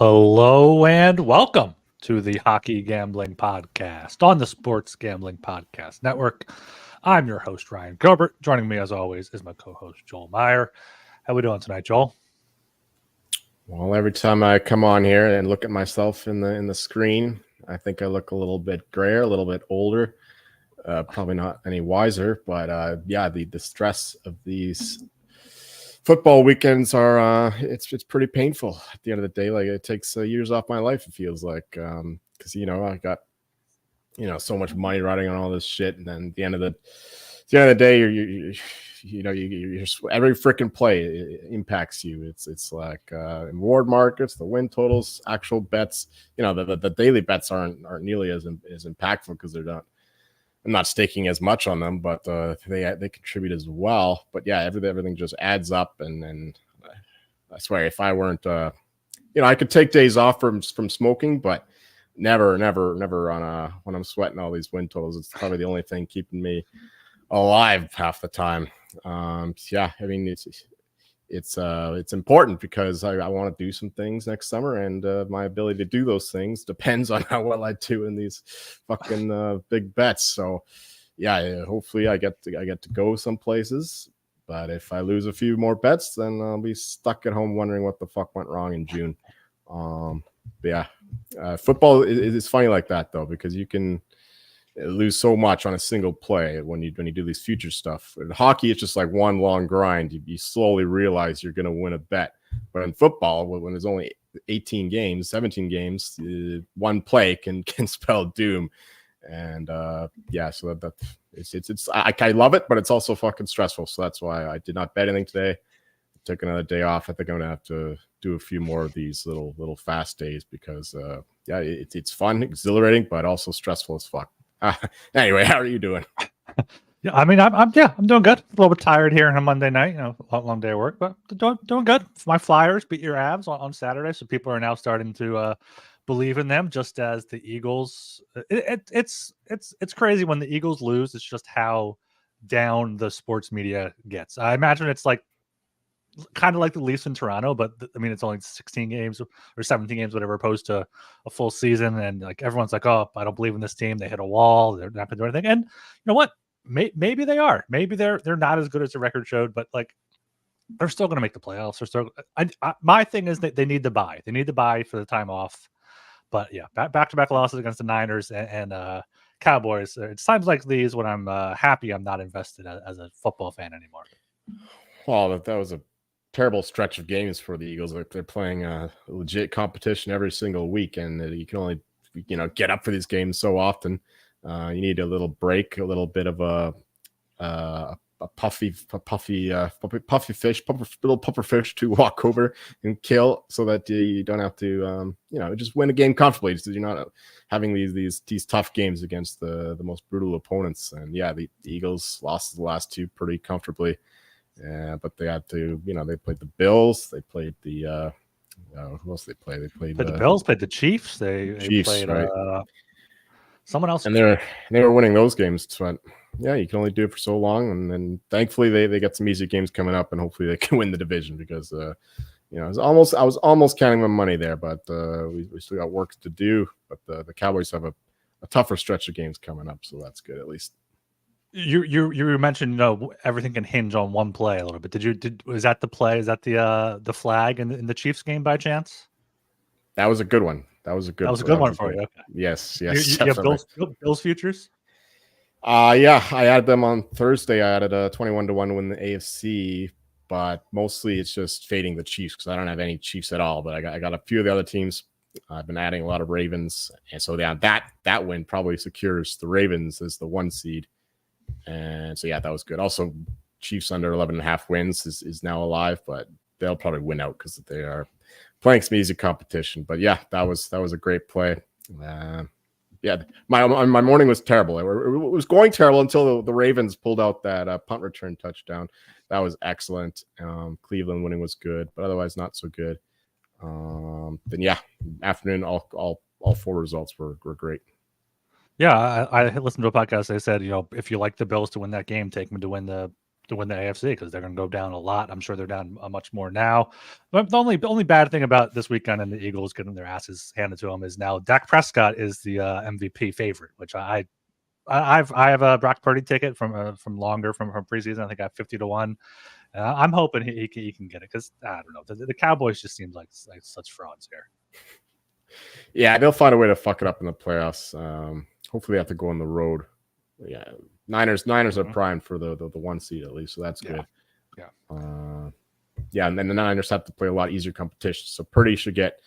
Hello and welcome to the Hockey Gambling Podcast on the Sports Gambling Podcast Network. I'm your host, Ryan Gilbert. Joining me, as always, is my co-host, Joel Meyer. How we doing tonight, Joel? Well, every time I come on here and look at myself in the screen, I think I look a little bit grayer, a little bit older. Probably not any wiser, but the stress of these football weekends are it's pretty painful at the end of the day. Like, it takes years off my life, it feels like, because I got so much money riding on all this shit, and then at the end of the day, you're every freaking play impacts you. It's like reward markets, the win totals, actual bets. The daily bets aren't nearly as impactful because they're not. I'm not staking as much on them, but they contribute as well. But yeah, everything just adds up, and I swear, if I weren't, I could take days off from smoking, but never on when I'm sweating all these win totals. It's probably the only thing keeping me alive half the time. I mean, it's important because I want to do some things next summer, and my ability to do those things depends on how well I do in these fucking big bets. So yeah, hopefully I get to go some places, but if I lose a few more bets, then I'll be stuck at home wondering what the fuck went wrong in June. Football is funny like that though, because you can lose so much on a single play when you do these future stuff. In hockey, it's just like one long grind. You slowly realize you're going to win a bet. But in football, when there's only 17 games, one play can spell doom. And so that it's I love it, but it's also fucking stressful. So that's why I did not bet anything today. Took another day off. I think I'm gonna have to do a few more of these little fast days because it's fun, exhilarating, but also stressful as fuck. Anyway, how are you doing? Yeah, I mean, I'm doing good. A little bit tired here on a Monday night. Long day of work, but doing good. My Flyers beat your Avs on Saturday, so people are now starting to believe in them, just as the Eagles. It's crazy when the Eagles lose. It's just how down the sports media gets. I imagine it's like kind of like the Leafs in Toronto, but I mean, it's only 16 games or 17 games, whatever, opposed to a full season. And like everyone's like, oh, I don't believe in this team. They hit a wall. They're not going to do anything. And you know what? Maybe they are. Maybe they're not as good as the record showed, but like they're still going to make the playoffs. They're still. My thing is that they need to buy. They need to buy for the time off. But yeah, back-to-back losses against the Niners and Cowboys. It's times like these when I'm happy I'm not invested as a football fan anymore. Well, that was a terrible stretch of games for the Eagles. Like, they're playing a legit competition every single week, and you can only get up for these games so often. You need a little break, a little bit of a puffy fish, little puffer fish to walk over and kill, so that you don't have to just win a game comfortably, so you're not having these tough games against the most brutal opponents. And yeah, the Eagles lost the last two pretty comfortably. But they had to, they played the Bills. They played the who else they played? They played the Bills, played the Chiefs. They played right? Someone else, and they were winning those games. But yeah, you can only do it for so long, and then thankfully they got some easy games coming up, and hopefully they can win the division because I was almost counting my money there, but we still got work to do. But the Cowboys have a tougher stretch of games coming up, so that's good at least. You mentioned everything can hinge on one play a little bit. Was that the play? Is that the flag in the Chiefs game by chance? That was a good one. That was a good one for you. Okay. Yes. You have Bills futures? Yeah, I added them on Thursday. I added a 21-1 to win the AFC, but mostly it's just fading the Chiefs because I don't have any Chiefs at all. But I got a few of the other teams. I've been adding a lot of Ravens, and so that win probably secures the Ravens as the 1 seed. And so yeah, that was good. Also, Chiefs under 11.5 wins is now alive, but they'll probably win out because they are playing some easy competition. But yeah, that was a great play. My morning was terrible. It was going terrible until the Ravens pulled out that punt return touchdown. That was excellent. Cleveland winning was good, but otherwise not so good. Then yeah, afternoon all 4 results were great. Yeah, I listened to a podcast. They said, if you like the Bills to win that game, take them to win the to win the AFC because they're going to go down a lot. I'm sure they're down much more now. But the only bad thing about this weekend and the Eagles getting their asses handed to them is now Dak Prescott is the MVP favorite, which I have a Brock Purdy ticket from longer from preseason. I think I have 50-1. I'm hoping he can get it because I don't know. The Cowboys just seem like such frauds here. Yeah, they'll find a way to fuck it up in the playoffs. Hopefully, they have to go on the road. Yeah, Niners are primed for the 1 seed at least, so that's good. Yeah, and then the Niners have to play a lot easier competition, so Purdy should get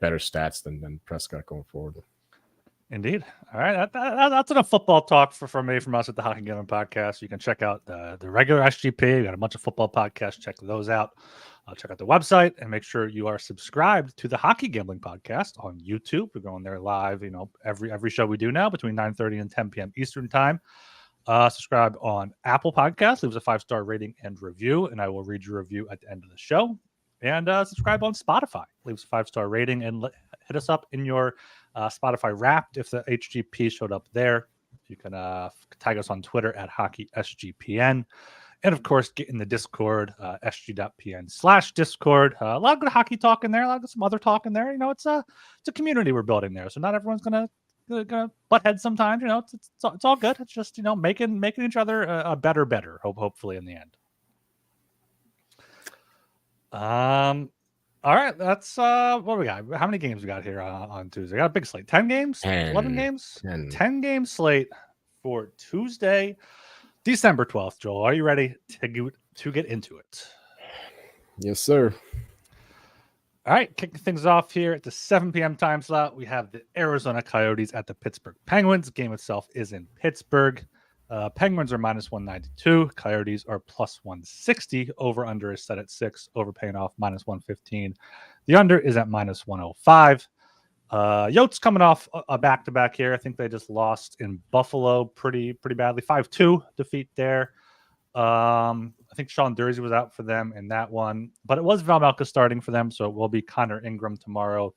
better stats than Prescott going forward. Indeed. All right, that's enough football talk from us at the Hockey Gambling Podcast. You can check out the regular SGP. We got a bunch of football podcasts. Check those out. Check out the website and make sure you are subscribed to the Hockey Gambling Podcast on YouTube. We're going there live. Every show we do now between 9:30 and 10 p.m. Eastern time. Subscribe on Apple Podcasts. Leave us a 5-star rating and review, and I will read your review at the end of the show. And subscribe on Spotify. Leave us a 5-star rating and hit us up in your Spotify Wrapped if the HGP showed up there. You can tag us on Twitter at HockeySGPN. And, of course, get in the Discord, sg.pn/Discord. A lot of good hockey talk in there. A lot of some other talk in there. It's a community we're building there. So not everyone's going to butt heads sometimes. It's all good. It's just, making each other a better, hopefully in the end. All right, that's what we got. How many games we got here on Tuesday? We got a big slate. 10 games? 11 games? 10 game slate for Tuesday, December 12th. Joel, are you ready to get into it? Yes, sir. All right, kicking things off here at the 7 p.m. time slot, we have the Arizona Coyotes at the Pittsburgh Penguins. The game itself is in Pittsburgh. Penguins are -192. Coyotes are +160. Over under is set at 6. Over paying off -115. The under is at -105. Yotes coming off a back-to-back here. I think they just lost in Buffalo pretty badly. 5-2 defeat there. I think Sean Durzi was out for them in that one, but it was Valmelka starting for them, so it will be Connor Ingram tomorrow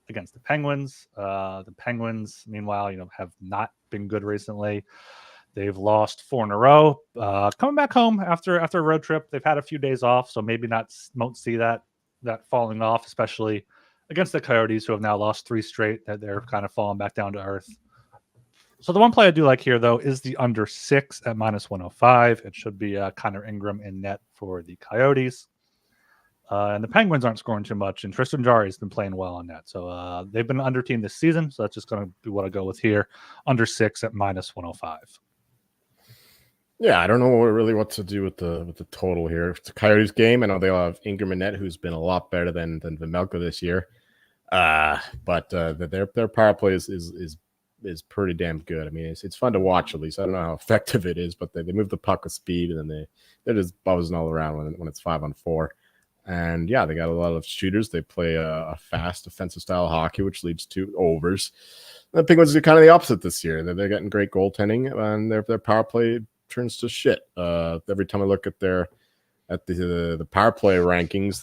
against the Penguins. The Penguins, meanwhile, have not been good recently. They've lost 4 in a row. Coming back home after a road trip, they've had a few days off, so maybe won't see that falling off, especially against the Coyotes, who have now lost 3 straight. That they're kind of falling back down to earth. So the one play I do like here, though, is the under 6 at -105. It should be Connor Ingram in net for the Coyotes. And the Penguins aren't scoring too much, and Tristan Jarry has been playing well on that. So they've been an under team this season, so that's just going to be what I go with here. Under 6 at -105. Yeah, I don't know what to do with the total here. It's a Coyotes game. I know they'll have Ingram and net, who's been a lot better than Vejmelka this year. But their power play is pretty damn good. I mean, it's fun to watch at least. I don't know how effective it is, but they move the puck with speed, and then they're just buzzing all around when it's 5-on-4. And yeah, they got a lot of shooters. They play a fast offensive style hockey, which leads to overs. The Penguins are kind of the opposite this year. They're getting great goaltending, and their power play turns to shit. Every time I look at the power play rankings,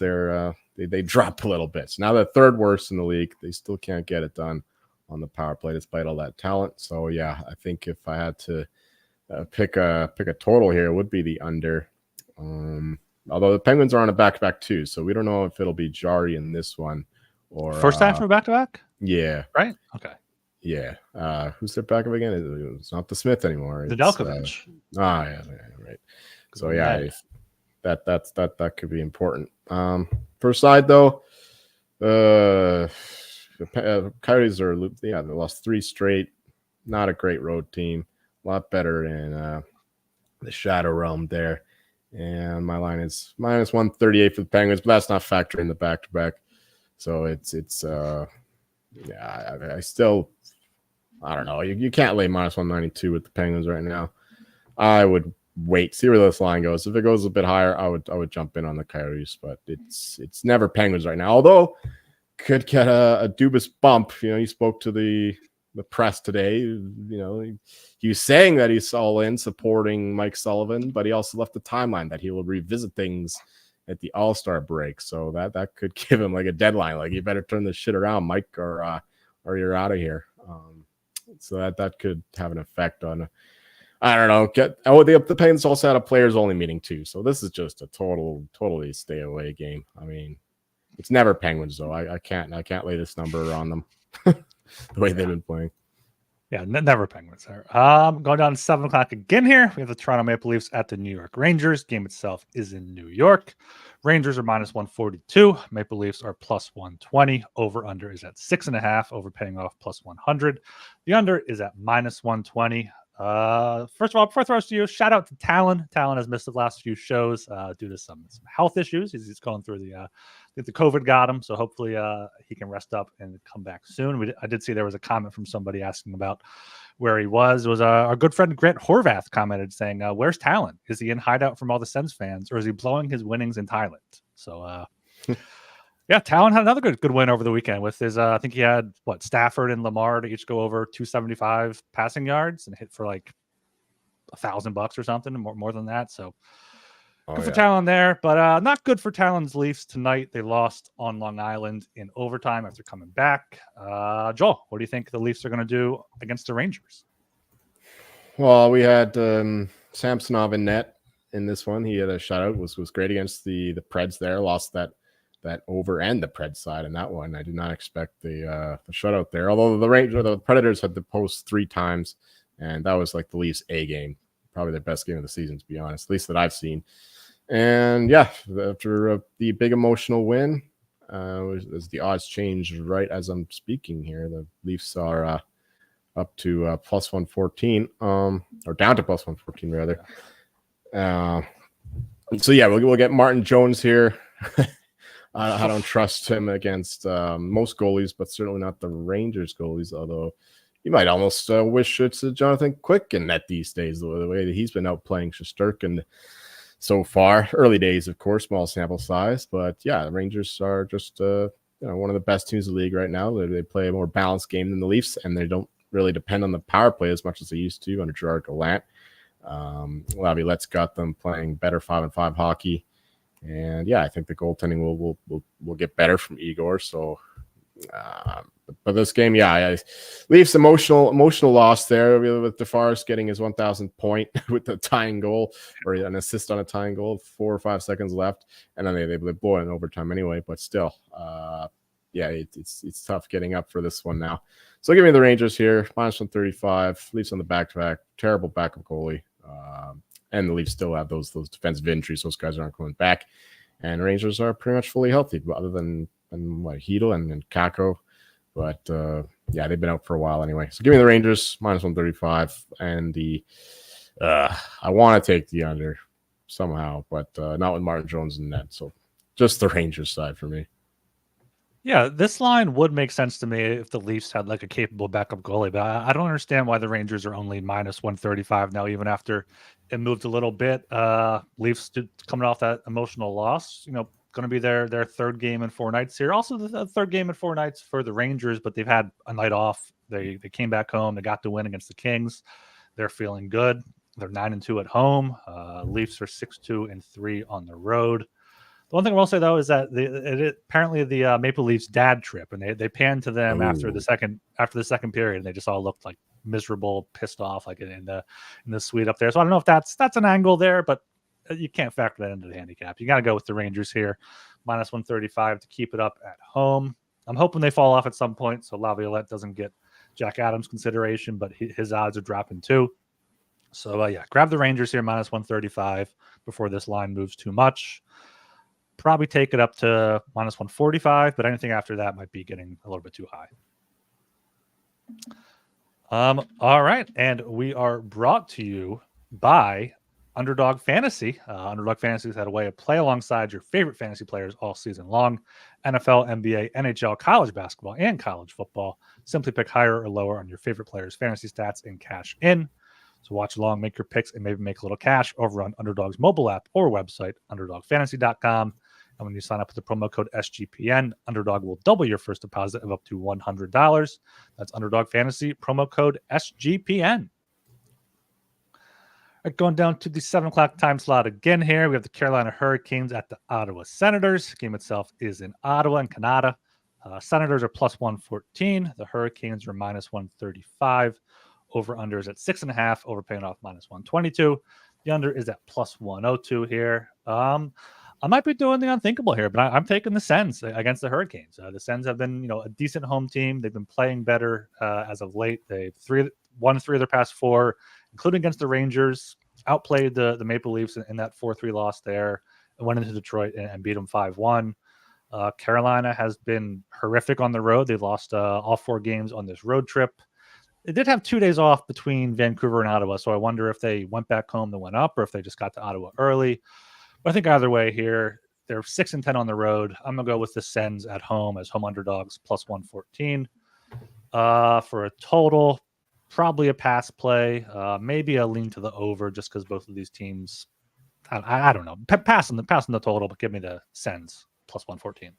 they drop a little bit. So now they're third worst in the league. They still can't get it done on the power play despite all that talent. So yeah, I think if I had to pick a total here, it would be the under. Although the Penguins are on a back-to-back too, so we don't know if it'll be Jarry in this one or first half of a back-to-back. Yeah. Right. Okay. Yeah. Who's their backup again? It's not the Smith anymore. The Delkovich. Yeah, right. So yeah, that could be important. First side though, the Coyotes are they lost 3 straight. Not a great road team. A lot better in the Shadow Realm there. And my line is -138 for the Penguins, but that's not factoring the back-to-back. So it's yeah, I don't know. You can't lay -192 with the Penguins right now. I would wait, see where this line goes. If it goes a bit higher, I would jump in on the Coyotes, but it's never Penguins right now. Although could get a Dubas bump. You spoke to the press today. He was saying that he's all in supporting Mike Sullivan, but he also left the timeline that he will revisit things at the All-Star break. So that could give him like a deadline. Like, you better turn this shit around, Mike, or you're out of here. So that could have an effect on I don't know. The Penguins also had a players only meeting too, so this is just a totally stay away game. I mean, it's never Penguins though. I can't lay this number on them the way they've been playing. Yeah, never Penguins there. Going down to 7:00 again here. We have the Toronto Maple Leafs at the New York Rangers. Game itself is in New York. Rangers are -142. Maple Leafs are +120. Over under is at 6.5. Over paying off +100. The under is at -120. First of all, before I throw it to you, shout out to Talon. Talon has missed the last few shows due to some health issues. He's going through the COVID got him, so hopefully he can rest up and come back soon. I did see there was a comment from somebody asking about where he was. It was our good friend Grant Horvath commented saying, "Where's Talon? Is he in hideout from all the Sens fans, or is he blowing his winnings in Thailand?" So yeah, Talon had another good win over the weekend with his. I think he had Stafford and Lamar to each go over 275 passing yards and hit for like $1,000 or something, more than that. So good for Talon there, but not good for Talon's Leafs tonight. They lost on Long Island in overtime after coming back. Joel, what do you think the Leafs are going to do against the Rangers? Well, we had Samsonov in net in this one. He had a shutout, was great against the Preds there. Lost that over and the Preds side in that one. I did not expect the shutout there. Although the Predators had to post 3 times, and that was like the Leafs A game, probably their best game of the season, to be honest, at least that I've seen. And yeah, after the big emotional win, as the odds changed right as I'm speaking here, the Leafs are up to +114, or down to +114 rather. So yeah, we'll get Martin Jones here. I don't trust him against most goalies, but certainly not the Rangers goalies, although you might almost wish it's Jonathan Quick in net these days, the way that he's been outplaying Shesterkin so far. Early days, of course, small sample size, but yeah, the Rangers are just one of the best teams in the league right now. They play a more balanced game than the Leafs, and they don't really depend on the power play as much as they used to under Gerard Gallant. Laviollette's got them playing better 5-on-5 hockey. And yeah, I think the goaltending will get better from Igor. So, but this game, yeah, Leafs emotional loss there with DeForest getting his 1,000th point with the tying goal, or an assist on a tying goal, 4 or 5 seconds left, and then they blow it in overtime anyway. But still, yeah, it's tough getting up for this one now. So give me the Rangers here, -135. Leafs on the back-to-back, terrible backup goalie. And the Leafs still have those defensive injuries. Those guys aren't coming back. And Rangers are pretty much fully healthy, other than Hedl and Kako. But, yeah, they've been out for a while anyway. So give me the Rangers, -135. And I want to take the under somehow, but not with Martin Jones in net. So just the Rangers side for me. Yeah, this line would make sense to me if the Leafs had like a capable backup goalie, but I don't understand why the Rangers are only -135 now, even after it moved a little bit. Leafs coming off that emotional loss, going to be their third game in 4 nights here. Also, the third game in 4 nights for the Rangers, but they've had a night off. They came back home. They got the win against the Kings. They're feeling good. They're 9-2 at home. Leafs are 6-2-3 on the road. The one thing I will say, though, is that apparently the Maple Leafs dad trip, and they panned to them after the second period, and they just all looked like miserable, pissed off, like in the suite up there. So I don't know if that's an angle there, but you can't factor that into the handicap. You got to go with the Rangers here, -135 to keep it up at home. I'm hoping they fall off at some point, so Laviolette doesn't get Jack Adams consideration, but his odds are dropping too. So yeah, grab the Rangers here, -135 before this line moves too much. Probably take it up to -145, but anything after that might be getting a little bit too high. All right, and we are brought to you by Underdog Fantasy. Underdog Fantasy has had a way to play alongside your favorite fantasy players all season long. NFL, NBA, NHL, college basketball, and college football. Simply pick higher or lower on your favorite players' fantasy stats and cash in. So watch along, make your picks, and maybe make a little cash over on Underdog's mobile app or website, underdogfantasy.com. And when you sign up with the promo code SGPN, Underdog will double your first deposit of up to $100. That's Underdog Fantasy, promo code SGPN. All right, going down to the 7:00 time slot again here. We have the Carolina Hurricanes at the Ottawa Senators. Game itself is in Ottawa and Canada. Senators are +114. The Hurricanes are -135. Over under is at 6.5. Over paying off -122. The under is at +102 here. I might be doing the unthinkable here, but I'm taking the Sens against the Hurricanes. The Sens have been, a decent home team. They've been playing better as of late. They've won 3 of their past 4, including against the Rangers. Outplayed the Maple Leafs in that 4-3 loss there. And went into Detroit and beat them 5-1. Carolina has been horrific on the road. They lost all 4 games on this road trip. They did have 2 days off between Vancouver and Ottawa, so I wonder if they went back home and went up, or if they just got to Ottawa early. But I think either way here, they're 6-10 on the road. I'm gonna go with the Sens at home as home underdogs +114. For a total, probably a pass play, maybe a lean to the over, just because both of these teams, I don't know, passing the total, but give me the Sens +114.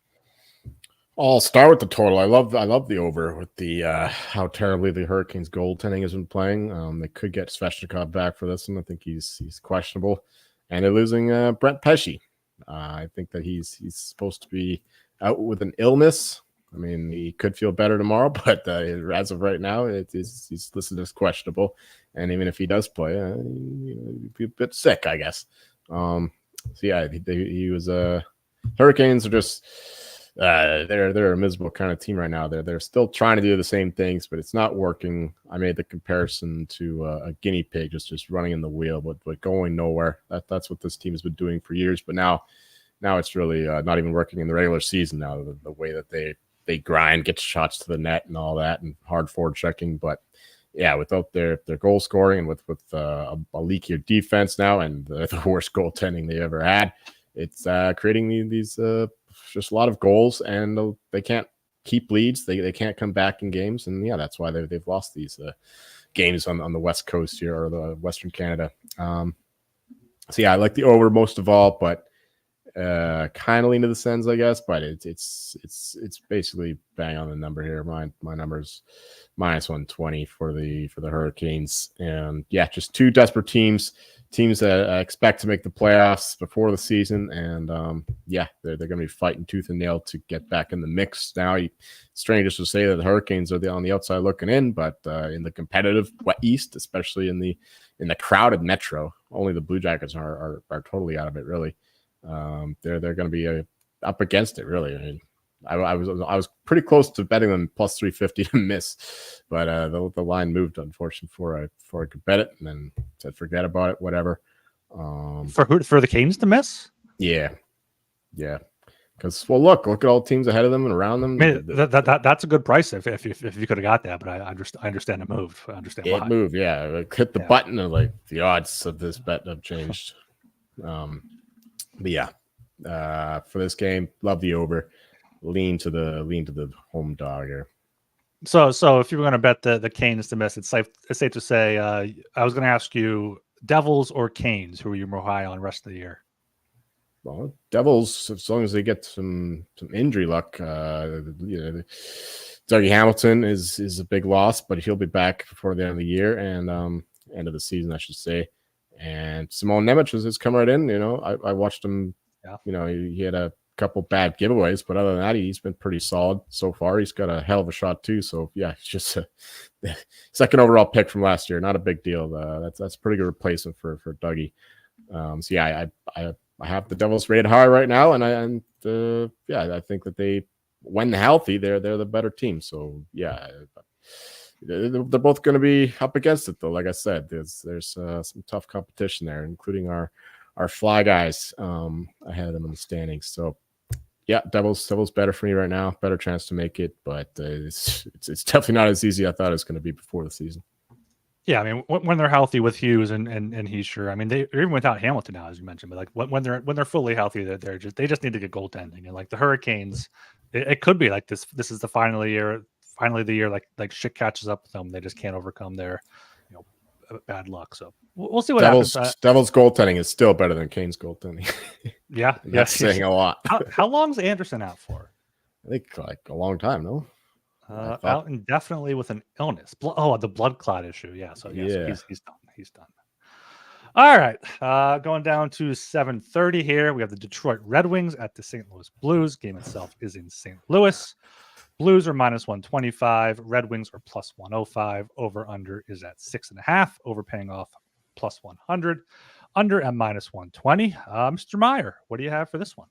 I'll start with the total. I love the over with the how terribly the Hurricanes goaltending has been playing. They could get Svechnikov back for this one. I think he's questionable. And they're losing Brent Pesce. I think that he's supposed to be out with an illness. I mean, he could feel better tomorrow, but as of right now, he's listed as questionable. And even if he does play, he'd be a bit sick, I guess. So yeah, he was. Hurricanes are just they're a miserable kind of team right now. They're still trying to do the same things, but it's not working. I made the comparison to a guinea pig just running in the wheel, but going nowhere. That's what this team has been doing for years. But now it's really not even working in the regular season. Now the way that they grind, get shots to the net, and all that, and hard forward checking. But yeah, without their goal scoring and with a leakier defense now and the worst goaltending they ever had, it's creating these just a lot of goals, and they can't keep leads. They can't come back in games, and yeah, that's why they've lost these games on the West Coast here, or the Western Canada. So yeah, I like the over most of all, but kind of lean to the Sens, I guess. But it's basically bang on the number here. My number's -120 for the Hurricanes, and yeah, just 2 desperate teams that expect to make the playoffs before the season, and yeah, they're going to be fighting tooth and nail to get back in the mix. Now, strange to say that the Hurricanes are on the outside looking in, but in the competitive East, especially in the crowded Metro, only the Blue Jackets are totally out of it. Really, they're going to be up against it. Really, I mean, I was pretty close to betting them +350 to miss, but the line moved, unfortunately, before I could bet it, and then said forget about it, whatever. For the Canes to miss? Yeah. Because look at all the teams ahead of them and around them. I mean, that's a good price if you could have got that, but I understand it moved. I understand why. It moved, yeah. Like, hit the button and the odds of this bet have changed. But yeah, for this game, love the over. Lean to the home dog here. So if you were going to bet the Canes to miss, it's safe to say. I was going to ask you Devils or Canes, who are you more high on the rest of the year? Well, Devils, as long as they get some injury luck. Dougie Hamilton is a big loss, but he'll be back before the end of the year and end of the season, I should say. And Simon Nemec has come right in. I watched him. Yeah. He had a couple bad giveaways, but other than that, he's been pretty solid so far. He's got a hell of a shot too. So yeah, it's just a second overall pick from last year. Not a big deal. That's a pretty good replacement for Dougie. So yeah, I have the Devils rated high right now, and I think that they, when healthy, they're the better team. So yeah, they're both going to be up against it though. Like I said, there's some tough competition there, including our fly guys ahead of them in the standings. So yeah, Devils better for me right now. Better chance to make it, but it's definitely not as easy as I thought it was going to be before the season. Yeah, I mean, when they're healthy with Hughes and Heischer, I mean, they're even without Hamilton now, as you mentioned. But like when they're fully healthy, they just need to get goaltending. And like the Hurricanes, it could be like this. This is the finally the year like shit catches up with them. They just can't overcome their bad luck. So we'll see what happens. Devils goaltending is still better than Canes goaltending. Yeah, that's saying a lot. How long's Anderson out for? I think like a long time. No. Out indefinitely with an illness. The blood clot issue. Yeah. So yeah. So he's done. All right. Going down to 7:30 here. We have the Detroit Red Wings at the St. Louis Blues. Game itself is in St. Louis. Blues are minus 125. Red Wings are plus 105. Over under is at 6.5. Overpaying off plus 100. Under at minus 120. Mr. Meyer, what do you have for this one?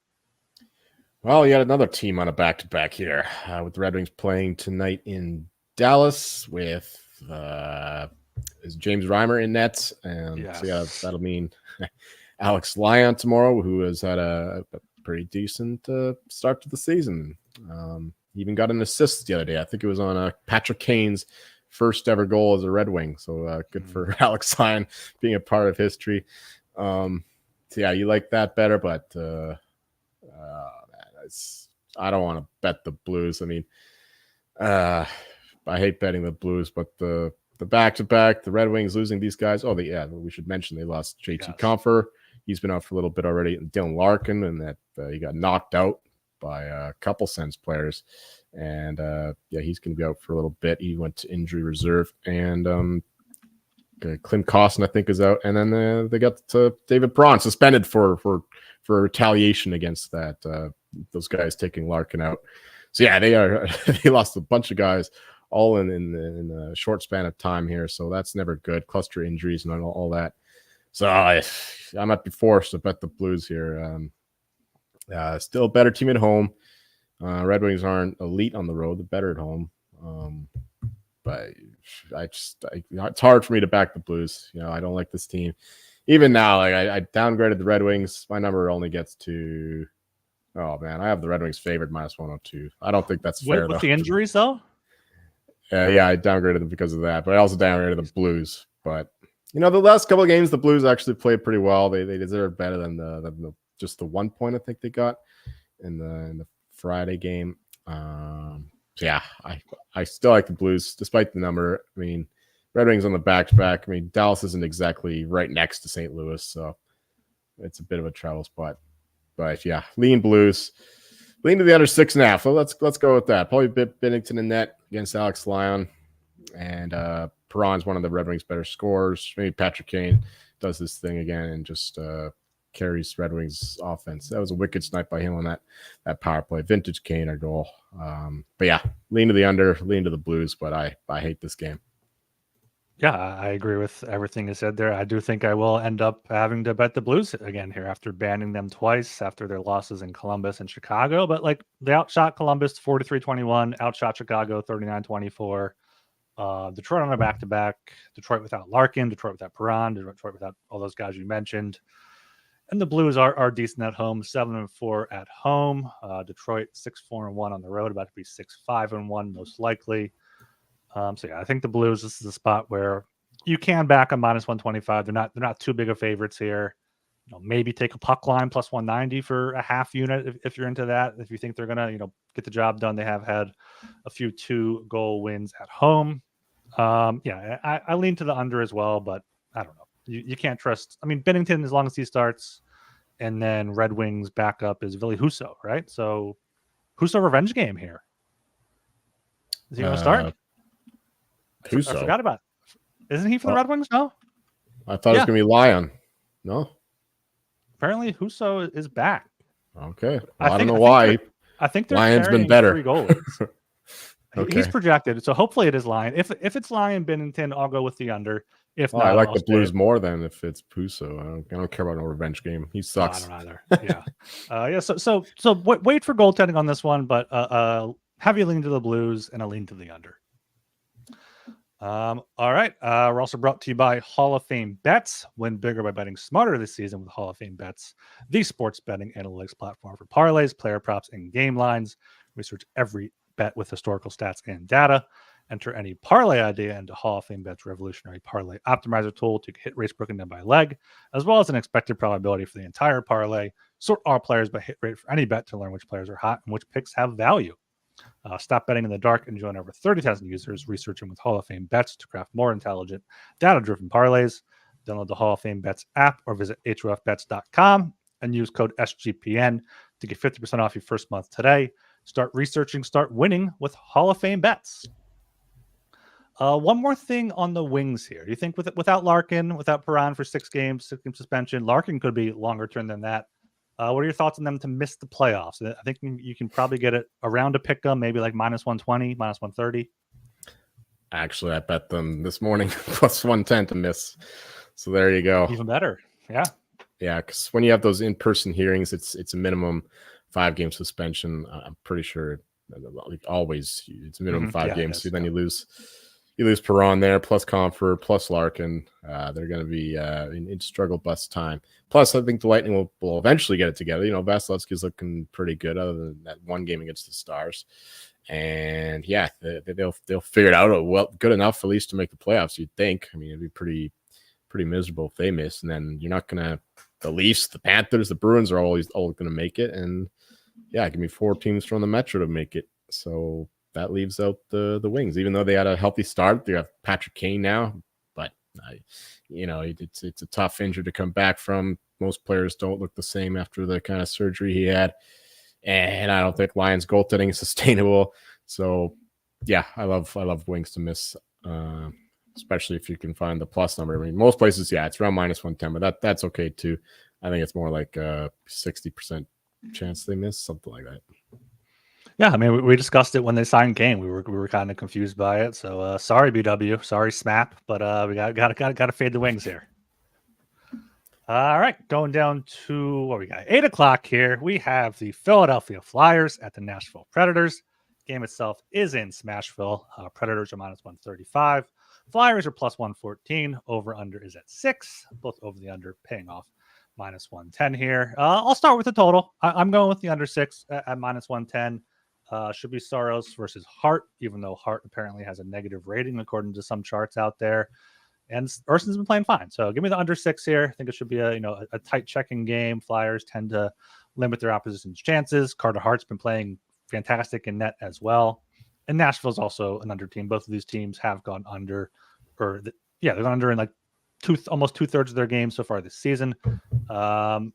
Well, you had another team on a back-to-back here with the Red Wings playing tonight in Dallas with is James Reimer in nets, and Yes. so yeah, that'll mean Alex Lyon tomorrow, who has had a pretty decent start to the season. He even got an assist the other day. I think it was on Patrick Kane's first ever goal as a Red Wing. So good for Alex Lyon being a part of history. So yeah, you like that better, but I don't want to bet the Blues. I mean, I hate betting the Blues, but the back-to-back, the Red Wings losing these guys. Oh, we should mention they lost JT Compher. He's been out for a little bit already. And Dylan Larkin, and that he got knocked out by a couple Sens players. And yeah, he's going to be out for a little bit. He went to injury reserve. And Klim Kostin, I think, is out. And then they got David Braun suspended for retaliation against that. Those guys taking Larkin out. So yeah, they lost a bunch of guys all in a short span of time here. So that's never good. Cluster injuries and all that. So I might be forced to bet the Blues here. Still a better team at home. Red Wings aren't elite on the road. They're better at home. But it's hard for me to back the Blues. You know, I don't like this team. Even now, like I downgraded the Red Wings. My number only gets to, oh man, I have the Red Wings favored minus 102. I don't think that's fair with the injuries though. Yeah, I downgraded them because of that, but I also downgraded the Blues. But you know, the last couple of games, the Blues actually played pretty well. They deserve better than just the 1 point I think they got in the Friday game. So yeah, I still like the Blues despite the number. I mean, Red Wings on the back-to-back. I mean, Dallas isn't exactly right next to St. Louis, so it's a bit of a travel spot. But yeah, lean Blues. Lean to the under 6.5. So let's go with that. Probably Binnington in net against Alex Lyon. And Perron's one of the Red Wings' better scorers. Maybe Patrick Kane does this thing again and just carries Red Wings offense. That was a wicked snipe by him on that power play. Vintage Kane or goal. But yeah, lean to the under, lean to the Blues, but I hate this game. Yeah, I agree with everything you said there. I do think I will end up having to bet the Blues again here after banning them twice after their losses in Columbus and Chicago. But like they outshot Columbus 43-21, outshot Chicago 39-24. Detroit on a back-to-back. Detroit without Larkin, Detroit without Perron, Detroit without all those guys you mentioned. And the Blues are decent at home, 7-4 at home. Detroit 6-4-1 on the road, about to be 6-5-1 most likely. So yeah, I think the Blues. This is a spot where you can back a minus 125. They're not too big of favorites here. You know, maybe take a puck line plus 190 for a half unit if you're into that. If you think they're gonna get the job done, they have had a few 2-goal wins at home. Yeah, I lean to the under as well, but I don't know. You can't trust. I mean, Binnington as long as he starts, and then Red Wings backup is Ville Husso, right? So Husso revenge game here. Is he going to start? Husso. I forgot about it. Isn't he for the Red Wings? No, I thought it was going to be Lyon. No, apparently Husso is back. Okay, well, I don't know why. I think they're Lyon's been better. 3 goals. Okay. He's projected, so hopefully it is Lyon. If it's Lyon Binnington, I'll go with the under. If not, I like the Blues more than if it's Husso. I don't care about no revenge game. He sucks. No, I don't either. Yeah, So wait for goaltending on this one, but heavy lean to the Blues and a lean to the under. All right. We're also brought to you by Hall of Fame Bets. Win bigger by betting smarter this season with Hall of Fame Bets, the sports betting analytics platform for parlays, player props, and game lines. Research every bet with historical stats and data. Enter any parlay idea into Hall of Fame Bet's revolutionary parlay optimizer tool to hit rates broken down by leg, as well as an expected probability for the entire parlay. Sort all players by hit rate for any bet to learn which players are hot and which picks have value. Stop betting in the dark and join over 30,000 users researching with Hall of Fame Bets to craft more intelligent, data-driven parlays. Download the Hall of Fame Bets app or visit HOFBets.com and use code SGPN to get 50% off your first month today. Start researching, start winning with Hall of Fame Bets. One more thing on the Wings here. Do you think without Larkin, without Perron for 6 games, 6-game suspension, Larkin could be longer term than that? What are your thoughts on them to miss the playoffs? I think you can probably get it around a pick 'em, maybe like -120, -130. Actually, I bet them this morning +110 to miss. So there you go. Even better. Yeah. Yeah, because when you have those in-person hearings, it's a minimum 5-game suspension. I'm pretty sure, like always, it's a minimum 5 Yeah, games. is, So then you lose Perron there, plus Comfer, plus Larkin. They're going to be in struggle bus time. Plus, I think the Lightning will eventually get it together. Vasilevsky's looking pretty good, other than that one game against the Stars. And yeah, they'll figure it out good enough at least to make the playoffs. You'd think. I mean, it'd be pretty miserable if they miss, and then you're not gonna. The Leafs, the Panthers, the Bruins are all going to make it, and yeah, give me 4 teams from the Metro to make it. So that leaves out the Wings, even though they had a healthy start. They have Patrick Kane now, but it's a tough injury to come back from. Most players don't look the same after the kind of surgery he had, and I don't think Lions goaltending is sustainable. So yeah, I love Wings to miss. Especially if you can find the plus number. I mean, most places, yeah, it's around -110, but that's okay too. I think it's more like a 60% chance they miss, something like that. Yeah, I mean, we discussed it when they signed Kane. We were kind of confused by it. So sorry, BW, sorry, SMAP, but we got to fade the Wings here. All right, going down to what we got, 8:00 here. We have the Philadelphia Flyers at the Nashville Predators. Game itself is in Smashville. Predators are -135. Flyers are +114. Over under is at 6. Both over the under, paying off -110 here. I'll start with the total. I'm going with the under 6 at -110. Should be Soros versus Hart, even though Hart apparently has a negative rating according to some charts out there. And Erson's been playing fine. So give me the under 6 here. I think it should be a tight checking game. Flyers tend to limit their opposition's chances. Carter Hart's been playing fantastic in net as well. And Nashville's also an under team. Both of these teams have gone under, they've gone under in like almost 2/3 of their games so far this season. You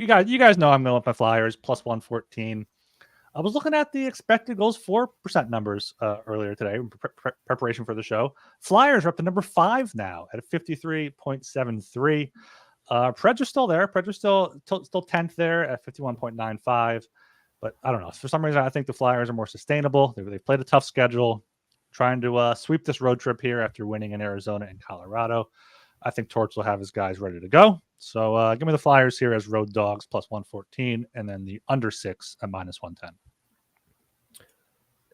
guys know I'm going with my Flyers +114. I was looking at the expected goals for % numbers earlier today in preparation for the show. Flyers are up to number 5 now at a 53.73. Preds are still there. Preds are still 10th there at 51.95. But I don't know. For some reason, I think the Flyers are more sustainable. They've played a tough schedule, trying to sweep this road trip here after winning in Arizona and Colorado. I think Torts will have his guys ready to go. So give me the Flyers here as road dogs +114, and then the under 6 at -110.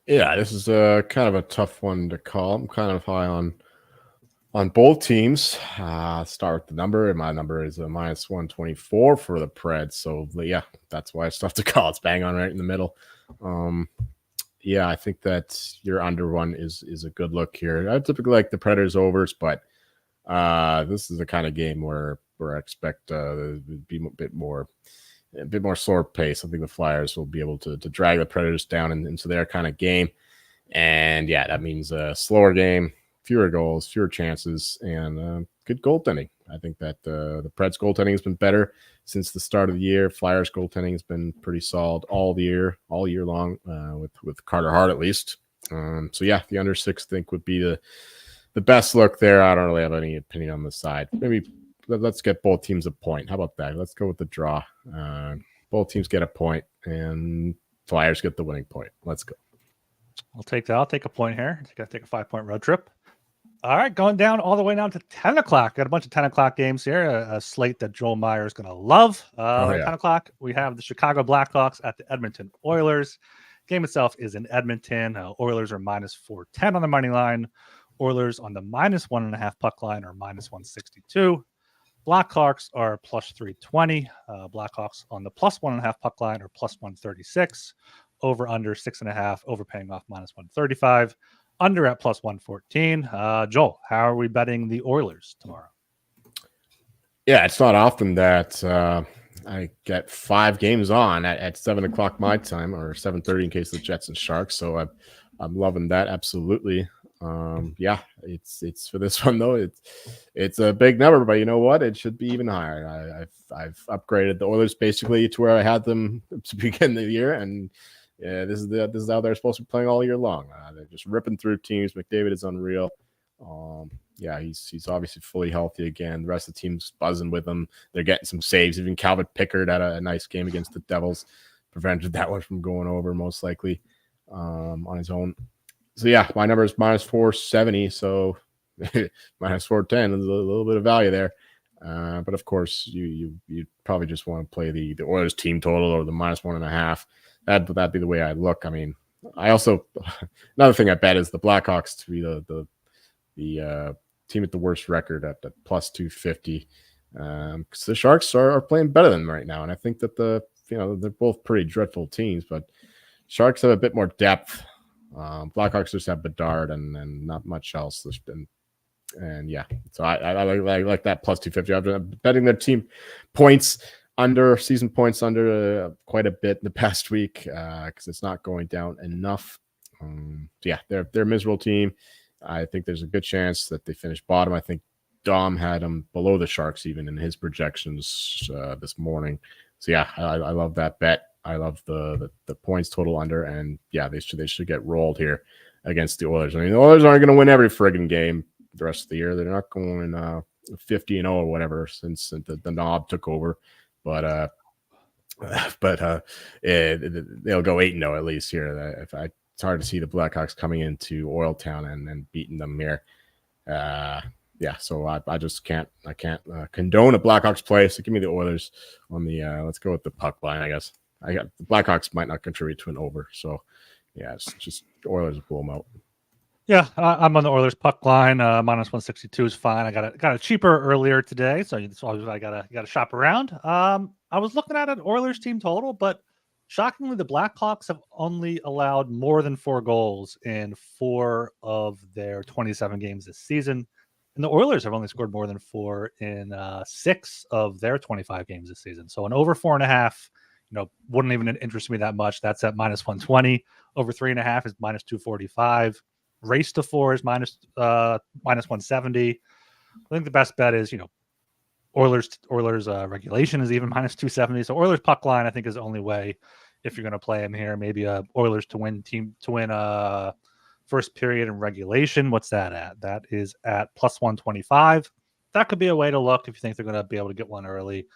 Yeah, this is kind of a tough one to call. I'm kind of high on both teams. Start with the number, and my number is a -124 for the Preds. So yeah, that's why it's tough to call. It's bang on right in the middle. Yeah, I think that your under one is a good look here. I typically like the Predators overs, but this is the kind of game where I expect to be a bit more slower pace. I think the Flyers will be able to drag the Predators down into their kind of game. And yeah, that means a slower game, fewer goals, fewer chances, and good goaltending. I think that the Preds goaltending has been better since the start of the year. Flyers goaltending has been pretty solid all year long, with Carter Hart at least. So yeah, the under 6 I think would be the best look there. I don't really have any opinion on the side. Maybe let's get both teams a point. How about that? Let's go with the draw. Both teams get a point, and Flyers get the winning point. Let's go. I'll take that. I'll take a point here. Take a 5-point road trip. All right, going down all the way down to 10 o'clock. Got a bunch of 10 o'clock games here. A slate that Joel Meyer is going to love. At 10 o'clock, we have the Chicago Blackhawks at the Edmonton Oilers. Game itself is in Edmonton. Oilers are -410 on the money line. Oilers on the -1.5 puck line are -162. Blackhawks are +320. Blackhawks on the +1.5 puck line are +136. Over under 6.5. Overpaying off -135. Under at +114. Joel, how are we betting the Oilers tomorrow? Yeah, it's not often that I get 5 games on at 7 o'clock my time, or 7:30 in case of the Jets and Sharks. So I'm loving that, absolutely. Yeah, it's for this one though. It's a big number, but you know what? It should be even higher. I've upgraded the Oilers basically to where I had them to begin the year, and yeah, this is how they're supposed to be playing all year long. They're just ripping through teams. McDavid is unreal. Yeah, he's obviously fully healthy again. The rest of the team's buzzing with him. They're getting some saves. Even Calvin Pickard had a nice game against the Devils, prevented that one from going over most likely on his own. So yeah, my number is minus 470. So minus 410 is a little bit of value there. But of course, you probably just want to play the Oilers team total or the minus 1.5. That'd be the way I look. I mean, I also another thing I bet is the Blackhawks to be the team with the worst record at the plus 250. Because the Sharks are playing better than them right now, and I think that they're both pretty dreadful teams, but Sharks have a bit more depth. Blackhawks just have Bedard and not much else. And yeah, so I like that plus 250. I've been betting their team points under season points under quite a bit in the past week because it's not going down enough. So yeah, they're a miserable team. I think there's a good chance that they finish bottom. I think Dom had them below the Sharks even in his projections this morning. So yeah, I love that bet. I love the points total under, and yeah, they should get rolled here against the Oilers. I mean, the Oilers aren't going to win every friggin' game the rest of the year. They're not going 50-0 or whatever since the knob took over, but they'll go 8-0 at least here. It's hard to see the Blackhawks coming into Oiltown and beating them here. Yeah, so I just can't condone a Blackhawks play. So give me the Oilers on the let's go with the puck line, I guess. I got the Blackhawks might not contribute to an over, so yeah, it's just Oilers will blow them out. Yeah, I'm on the Oilers puck line. Minus 162 is fine. I got it cheaper earlier today, so I gotta shop around. I was looking at an Oilers team total, but shockingly, the Blackhawks have only allowed more than 4 goals in 4 of their 27 games this season, and the Oilers have only scored more than 4 in 6 of their 25 games this season. So an over 4.5, wouldn't even interest me that much. That's at minus 120. Over 3.5 is minus 245. Race to 4 is minus 170. I think the best bet is Oilers regulation is even minus 270. So Oilers puck line I think is the only way if you're going to play them here. Maybe Oilers to win first period in regulation. What's that at? That is at plus 125. That could be a way to look if you think they're going to be able to get one early.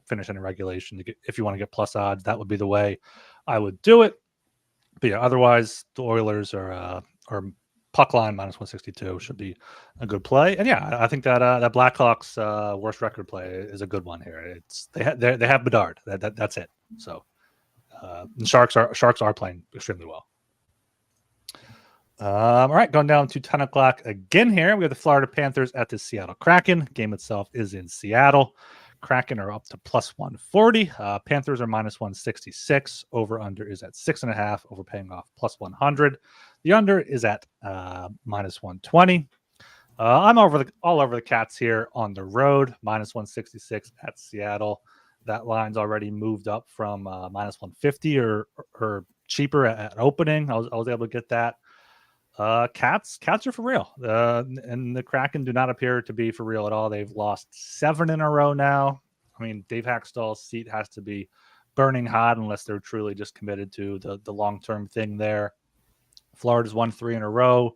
Finish in regulation if you want to get plus odds. That would be the way I would do it. But yeah, otherwise the Oilers are puck line minus 162 should be a good play. And yeah, I think that that Blackhawks worst record play is a good one here. They have Bedard. That's it. So the Sharks are playing extremely well. All right, going down to 10 o'clock again here. We have the Florida Panthers at the Seattle Kraken. Game itself is in Seattle. Kraken are up to plus 140. Panthers are minus 166. Over under is at 6.5. Overpaying off plus 100. The under is at minus 120. I'm all over the Cats here on the road. Minus 166 at Seattle. That line's already moved up from minus 150 or cheaper at opening. I was able to get that. Cats are for real. And the Kraken do not appear to be for real at all. They've lost 7 in a row now. I mean, Dave Hackstall's seat has to be burning hot unless they're truly just committed to the long-term thing there. Florida's won 3 in a row.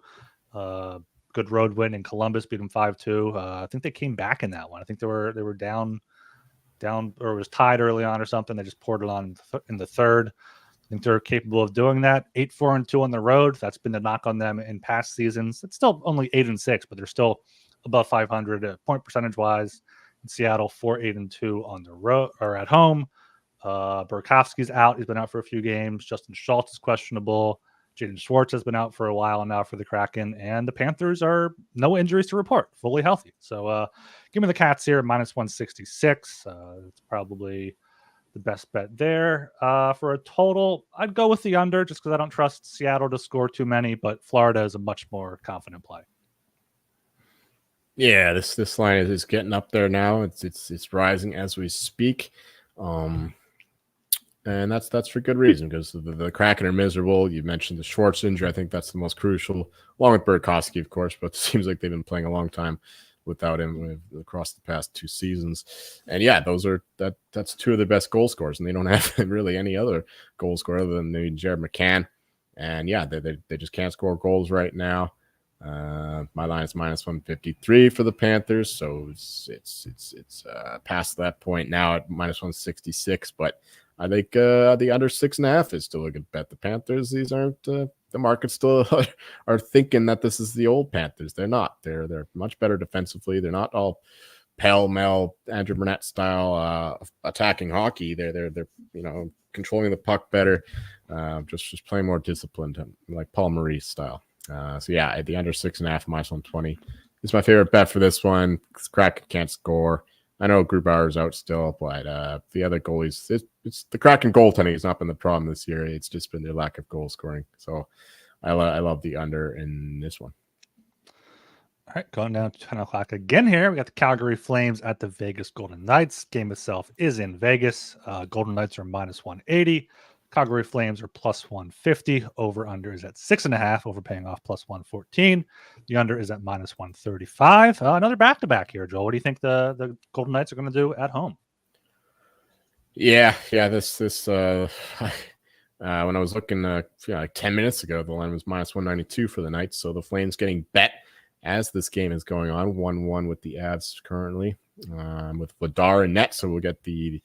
Good road win in Columbus, beat them 5-2. I think they came back in that one. I think they were down or it was tied early on or something. They just poured it on in the third. I think they're capable of doing that. 8-4-2 on the road. That's been the knock on them in past seasons. It's still only 8-6, but they're still above 500 point percentage wise. In Seattle, 4-8-2 on the road or at home. Burakovsky's out. He's been out for a few games. Justin Schultz is questionable. Jaden Schwartz has been out for a while now for the Kraken, and the Panthers are no injuries to report, fully healthy. So give me the Cats here, minus 166. It's probably the best bet there. For a total, I'd go with the under just because I don't trust Seattle to score too many, but Florida is a much more confident play. Yeah, this line is getting up there now. It's rising as we speak. And that's for good reason because the Kraken are miserable. You mentioned the Schwartz injury. I think that's the most crucial, along with Burakovsky, of course, but it seems like they've been playing a long time without him across the past 2 seasons. And yeah, that's 2 of their best goal scorers, and they don't have really any other goal scorer other than maybe Jared McCann. And yeah, they just can't score goals right now. My line is minus 153 for the Panthers, so it's past that point now at minus 166. But I think the under 6.5 is still a good bet. The Panthers, these aren't the market still are thinking that this is the old Panthers. They're not. They're much better defensively. They're not all pell-mell Andrew Burnett style attacking hockey. They're controlling the puck better, just playing more disciplined, like Paul Maurice style. So yeah, the under 6.5 minus 120 is my favorite bet for this one. Kraken can't score. I know Grubauer's out still, but the other goalies, it's the Kraken goaltending has not been the problem this year. It's just been their lack of goal scoring. So I love the under in this one. All right, going down to 10 o'clock again here. We got the Calgary Flames at the Vegas Golden Knights. Game itself is in Vegas. Golden Knights are minus 180. Calgary Flames are plus 150. Over under is at 6.5. Over paying off plus 114. The under is at minus 135. Another back-to-back here, Joel. What do you think the Golden Knights are going to do at home? Yeah. This when I was looking like 10 minutes ago, the line was minus 192 for the Knights. So the Flames getting bet as this game is going on, 1-1 with the Avs currently, with Vladar and net. So we'll get the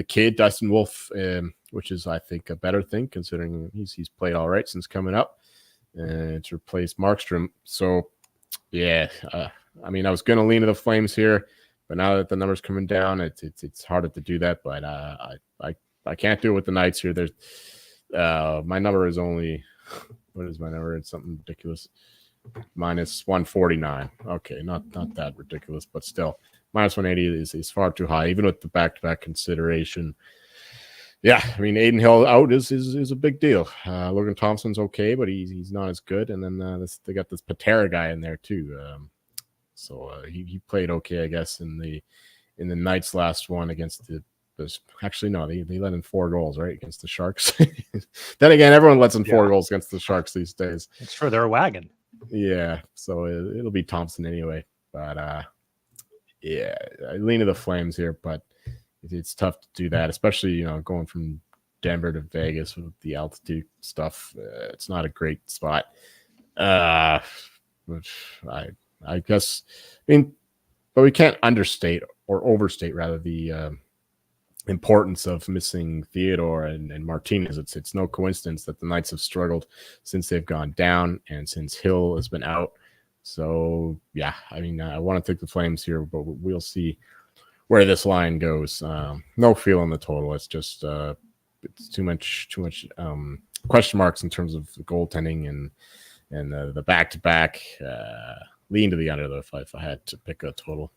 kid Dustin Wolf, which is I think a better thing considering he's played all right since coming up, to replace Markstrom. So yeah, I mean I was going to lean to the Flames here, but now that the numbers coming down, it's harder to do that. But I can't do it with the Knights here. There's my number is only what is my number? It's something ridiculous. Minus 149. Okay, not that ridiculous, but still, minus 180 is far too high, even with the back-to-back consideration. Yeah, I mean, Aiden Hill out is a big deal. Logan Thompson's okay, but he's not as good. And then they got this Patera guy in there too. So he played okay, I guess, in the Knights' last one against actually no, they let in 4 goals right against the Sharks. Then again, everyone lets in 4 goals against the Sharks these days. It's true, they're a wagon. Yeah, so it'll be Thompson anyway. But yeah, I lean to the Flames here, but it's tough to do that, especially going from Denver to Vegas with the altitude stuff. It's not a great spot. Which I guess but we can't understate or overstate rather the importance of missing Theodore and Martinez. It's no coincidence that the Knights have struggled since they've gone down and since Hill has been out. So yeah, I mean, I want to take the Flames here, but we'll see where this line goes. No feel on the total. It's just it's too much question marks in terms of the goaltending and the back-to-back. Lean to the under though if I had to pick a total.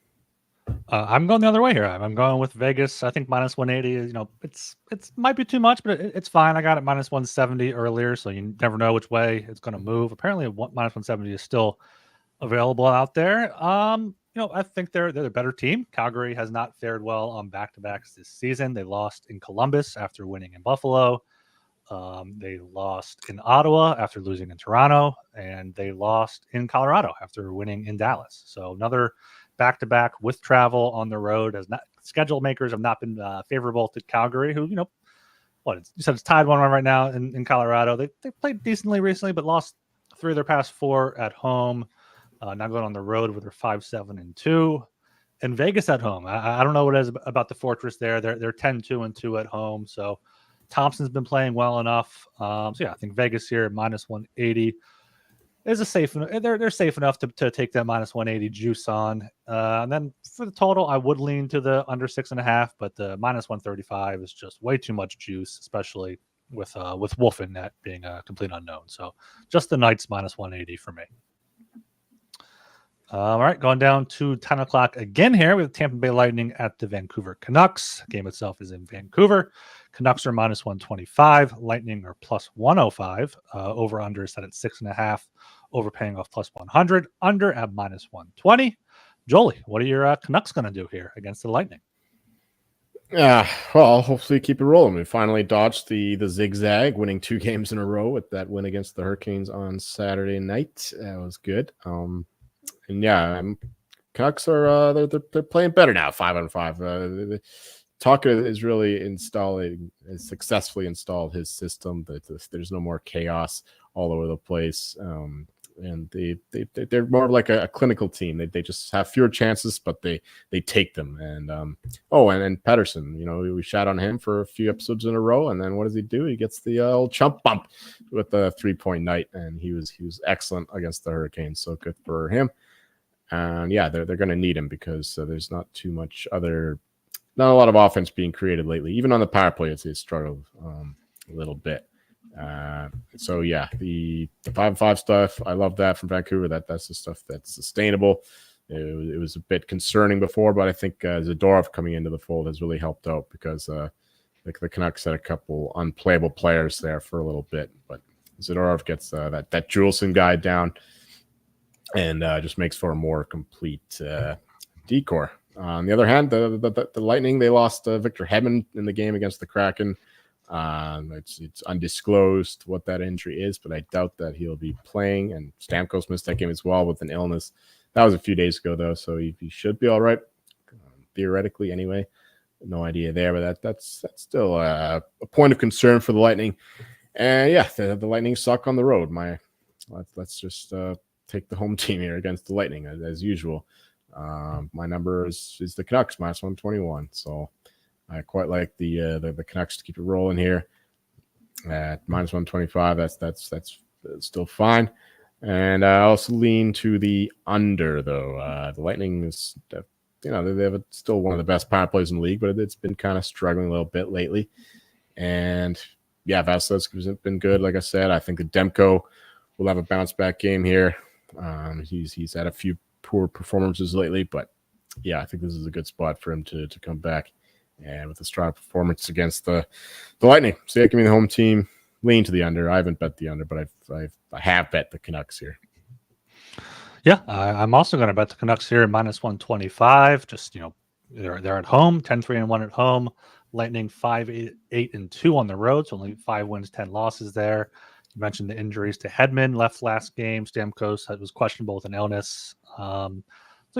I'm going the other way here. I'm going with Vegas. I think minus 180 is, it's might be too much, but it's fine. I got it minus 170 earlier, so you never know which way it's going to move. Apparently, minus 170 is still available out there. I think they're the better team. Calgary has not fared well on back-to-backs this season. They lost in Columbus after winning in Buffalo. They lost in Ottawa after losing in Toronto, and they lost in Colorado after winning in Dallas. So another back-to-back with travel on the road. Schedule makers have not been favorable to Calgary, who, you said it's tied 1-1 right now in Colorado. They played decently recently, but lost 3 of their past 4 at home. Now going on the road with their 5-7-2. And Vegas at home. I don't know what it is about the Fortress there. They're 10-2-2 at home. So Thompson's been playing well enough. So yeah, I think Vegas here minus 180 is a safe. They're safe enough to take that minus 180 juice on. And then for the total, I would lean to the under 6.5, but the minus 135 is just way too much juice, especially with Wolf in net being a complete unknown. So just the Knights minus 180 for me. All right, going down to 10 o'clock again here with Tampa Bay Lightning at the Vancouver Canucks. Game itself is in Vancouver. Canucks are minus 125. Lightning are plus 105. Over under is set at 6.5. Over paying off plus 100. Under at minus 120. Jolie, what are your Canucks going to do here against the Lightning? Well, hopefully keep it rolling. We finally dodged the zigzag, winning 2 games in a row with that win against the Hurricanes on Saturday night. That was good. And yeah, Canucks are they're playing better now, 5-on-5. Tucker is really successfully installed his system. That there's no more chaos all over the place. and they're more like a clinical team. They just have fewer chances, but they take them. And and Pedersen, we shat on him for a few episodes in a row, and then what does he do? He gets the old chump bump with a 3-point night, and he was excellent against the Hurricanes. So good for him. And yeah, they're going to need him because there's not a lot of offense being created lately. Even on the power play, it's struggled a little bit. So yeah, the 5-5 stuff, I love that from Vancouver. That's the stuff that's sustainable. It was a bit concerning before, but I think Zadorov coming into the fold has really helped out because the Canucks had a couple unplayable players there for a little bit, but Zadorov gets that Juleson guy down and just makes for a more complete decor. On the other hand, the Lightning, they lost Victor Hedman in the game against the Kraken. It's undisclosed what that injury is, but I doubt that he'll be playing. And Stamkos missed that game as well with an illness. That was a few days ago, though, so he should be all right, theoretically anyway. No idea there, but that's still a point of concern for the Lightning. And yeah, the Lightning suck on the road. Let's just take the home team here against the Lightning as usual. My number is the Canucks -121. So I quite like the Canucks to keep it rolling here at -125. That's still fine. And I also lean to the under though. The Lightning is they have still one of the best power plays in the league, but it's been kind of struggling a little bit lately. And yeah, Vasilevsky's been good. Like I said, I think the Demko will have a bounce back game here. He's had a few poor performances lately, but yeah, I think this is a good spot for him to come back and with a strong performance against the Lightning. So yeah, give me the home team. Lean to the under. I haven't bet the under, but I have bet the Canucks here. Yeah, I'm also going to bet the Canucks here at -125. Just they're at home, 10-3-1 at home. Lightning 5-8-2 on the road, so only 5 wins, 10 losses there. You mentioned the injuries to Hedman, left last game. Stamkos was questionable with an illness. So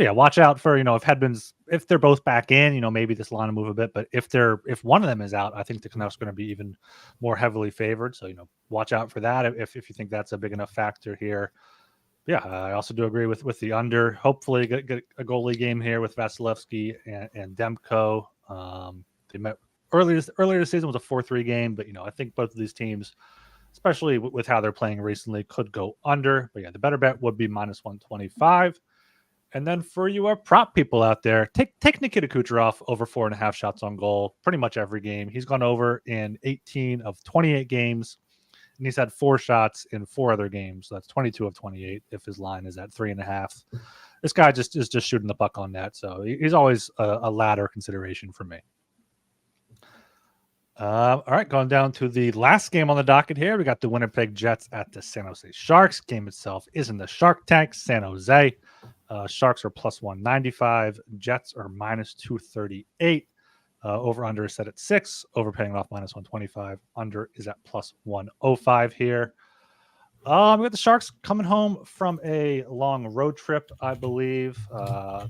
yeah, watch out for if they're both back in, maybe this line will move a bit. But if one of them is out, I think the Canucks are going to be even more heavily favored. So watch out for that if you think that's a big enough factor here. Yeah, I also do agree with the under. Hopefully, get a goalie game here with Vasilevsky and Demko. They met earlier this season was a 4-3 game, but I think both of these teams, especially with how they're playing recently, could go under. But yeah, the better bet would be -125. And then for you prop people out there, take Nikita Kucherov over 4.5 shots on goal pretty much every game. He's gone over in 18 of 28 games, and he's had 4 shots in 4 other games. So that's 22 of 28 if his line is at 3.5. This guy is just shooting the puck on net, so he's always a ladder consideration for me. All right, going down to the last game on the docket here. We got the Winnipeg Jets at the San Jose Sharks. Game itself is in the Shark Tank, San Jose. Sharks are +195. Jets are -238. Over-under is set at 6. Overpaying off -125. Under is at +105 here. We got the Sharks coming home from a long road trip, I believe.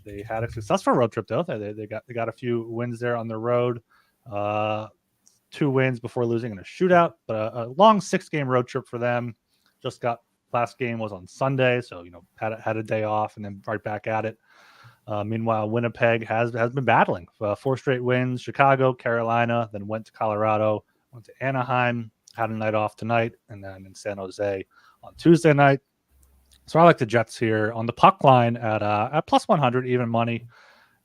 They had a successful road trip, though. They got a few wins there on the road. 2 wins before losing in a shootout, but a long 6-game road trip for them. Last game was on Sunday, so had a day off and then right back at it. Meanwhile, Winnipeg has been battling 4 straight wins. Chicago, Carolina, then went to Colorado, went to Anaheim, had a night off tonight, and then in San Jose on Tuesday night. So I like the Jets here on the puck line at +100 even money.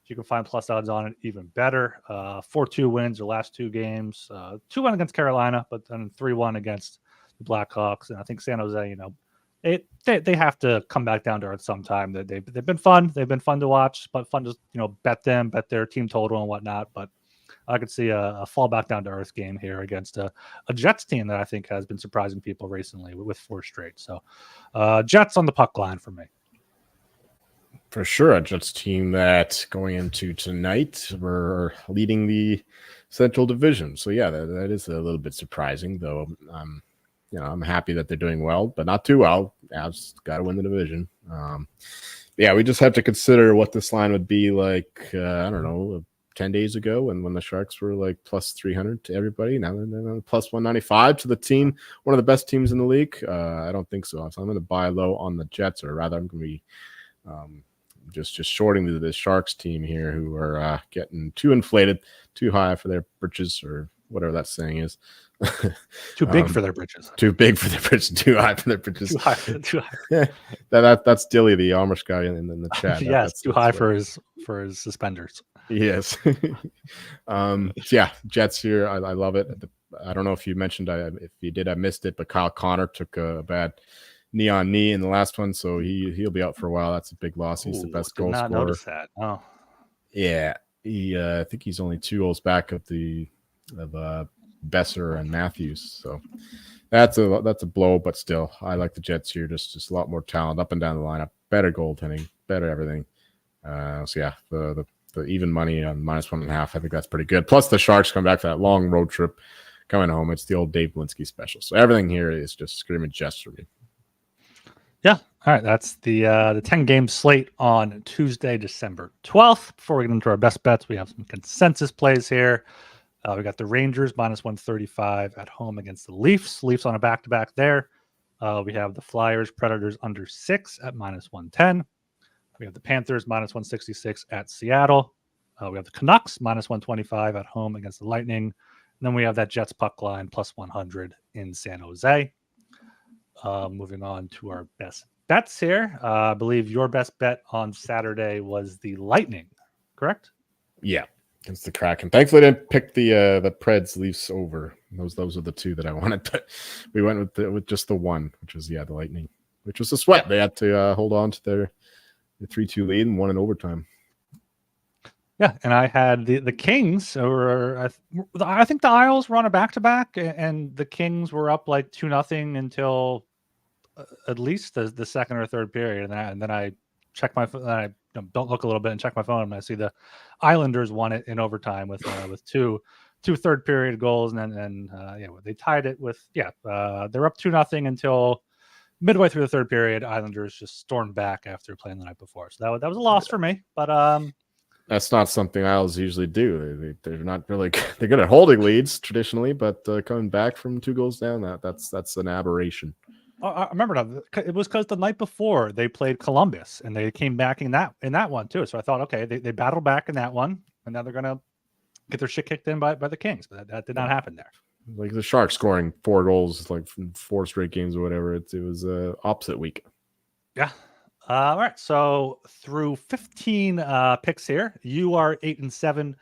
If you can find plus odds on it, even better. 4-2 wins their last 2 games. 2-1 against Carolina, but then 3-1 against the Blackhawks. And I think San Jose, they have to come back down to earth sometime. They've been fun. They've been fun to watch, but fun to bet their team total and whatnot. But I could see a fall back down to earth game here against a Jets team that I think has been surprising people recently with 4 straight. So Jets on the puck line for me. For sure, a Jets team that going into tonight we're leading the Central Division. So yeah, that is a little bit surprising, though. I'm happy that they're doing well, but not too well. Avs got to win the division. Yeah, we just have to consider what this line would be like. I don't know, 10 days ago when the Sharks were like plus 300 to everybody. Now they're plus 195 to the team, one of the best teams in the league. I don't think so. So I'm going to buy low on the Jets, or rather I'm going to be just shorting the Sharks team here, who are getting too inflated, too high for their britches, or whatever that saying is. Too big for their britches. Too big for their britches. Too high for their britches. Too high. That's Dilly, the Amish guy in the chat. Yes, that's too high for his suspenders. Yes. Jets here. I love it. I don't know if you mentioned, if you did, I missed it, but Kyle Connor took a bad knee on knee in the last one, so he'll be out for a while. That's a big loss. He's the best goal scorer. Notice that. Oh, yeah. I think he's only 2 goals back of Besser and Matthews. So that's a blow, but still, I like the Jets here. Just a lot more talent up and down the lineup, better goaltending, better everything. The even money on minus 1.5, I think that's pretty good. Plus the Sharks come back for that long road trip coming home. It's the old Dave Blinsky special. So everything here is just screaming Jets for me. Yeah. All right. That's the 10-game slate on Tuesday, December 12th. Before we get into our best bets, we have some consensus plays here. We got the Rangers minus 135 at home against the Leafs. Leafs on a back-to-back there. We have the Flyers, Predators under 6 at minus 110. We have the Panthers minus 166 at Seattle. We have the Canucks minus 125 at home against the Lightning. And then we have that Jets puck line plus 100 in San Jose. Moving on to our best bets here. I believe your best bet on Saturday was the Lightning, correct? Yeah, against the Kraken. Thankfully, I didn't pick the Preds Leafs over. Those are the two that I wanted. But we went with just the one, which was the Lightning, which was a sweat. They had to hold on to their 3-2 lead and won in overtime. Yeah, and I had the Kings, or I think the Isles were on a back-to-back, and the Kings were up like 2-0 until at least the second or third period, and then I check my phone. I don't look a little bit and check my phone, and I see the Islanders won it in overtime with two third period goals, and then they tied it with they're up 2-0 until midway through the third period. Islanders just stormed back after playing the night before, so that was a loss for me. But that's not something Isles usually do. They're not really they're good at holding leads traditionally, but coming back from 2 goals down, that's an aberration. I remember now. It was because the night before they played Columbus, and they came back in that one too. So I thought, okay, they battled back in that one, and now they're gonna get their shit kicked in by the Kings. But that did not happen there. Like the Sharks scoring 4 goals like from 4 straight games or whatever. It was opposite week. Yeah. All right. So through 15 picks here, you are 8-7,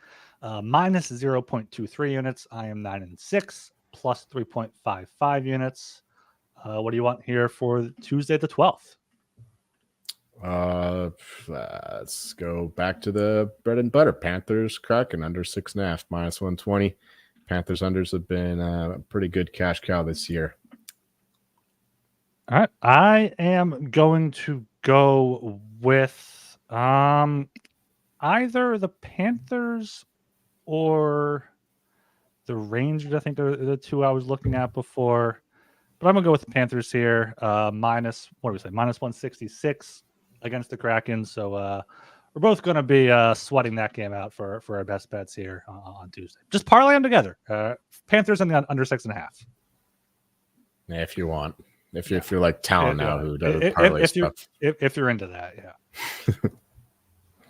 minus 0.23 units. I am 9-6, plus 3.55 units. What do you want here for Tuesday the 12th? Let's go back to the bread and butter. Panthers, Kraken under 6.5, minus 120. Panthers unders have been a pretty good cash cow this year. All right. I am going to go with either the Panthers or the Rangers. I think are the two I was looking at before. But I'm going to go with the Panthers here. Minus 166 against the Kraken. So we're both going to be sweating that game out for our best bets here on Tuesday. Just parlay them together. Panthers and the under 6.5. Yeah, if you want. If you're like Talon now, who does parlay stuff. If you're into that, yeah.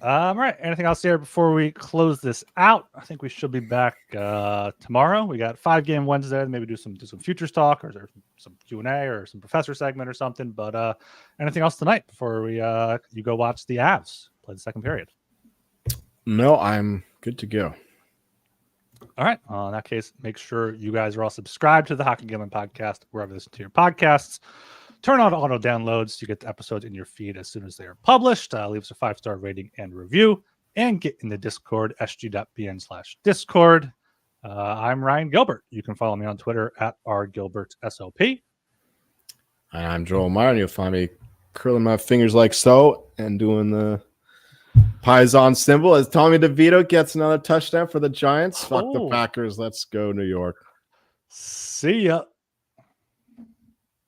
All right. Anything else here before we close this out? I think we should be back tomorrow. We got 5-game Wednesday. Maybe do some futures talk, or some Q&A, or some professor segment or something. But anything else tonight before we you go watch the Avs play the second period? No, I'm good to go. All right. In that case, make sure you guys are all subscribed to the Hockey Gambling Podcast wherever you listen to your podcasts. Turn on auto downloads to get the episodes in your feed as soon as they are published. Leave us a 5-star rating and review, and get in the Discord, sg.bn/Discord. I'm Ryan Gilbert. You can follow me on Twitter at rgilbertsop. And I'm Joel Meyer, and you'll find me curling my fingers like so and doing the Paisan symbol as Tommy DeVito gets another touchdown for the Giants. Fuck the Packers. Let's go, New York. See ya.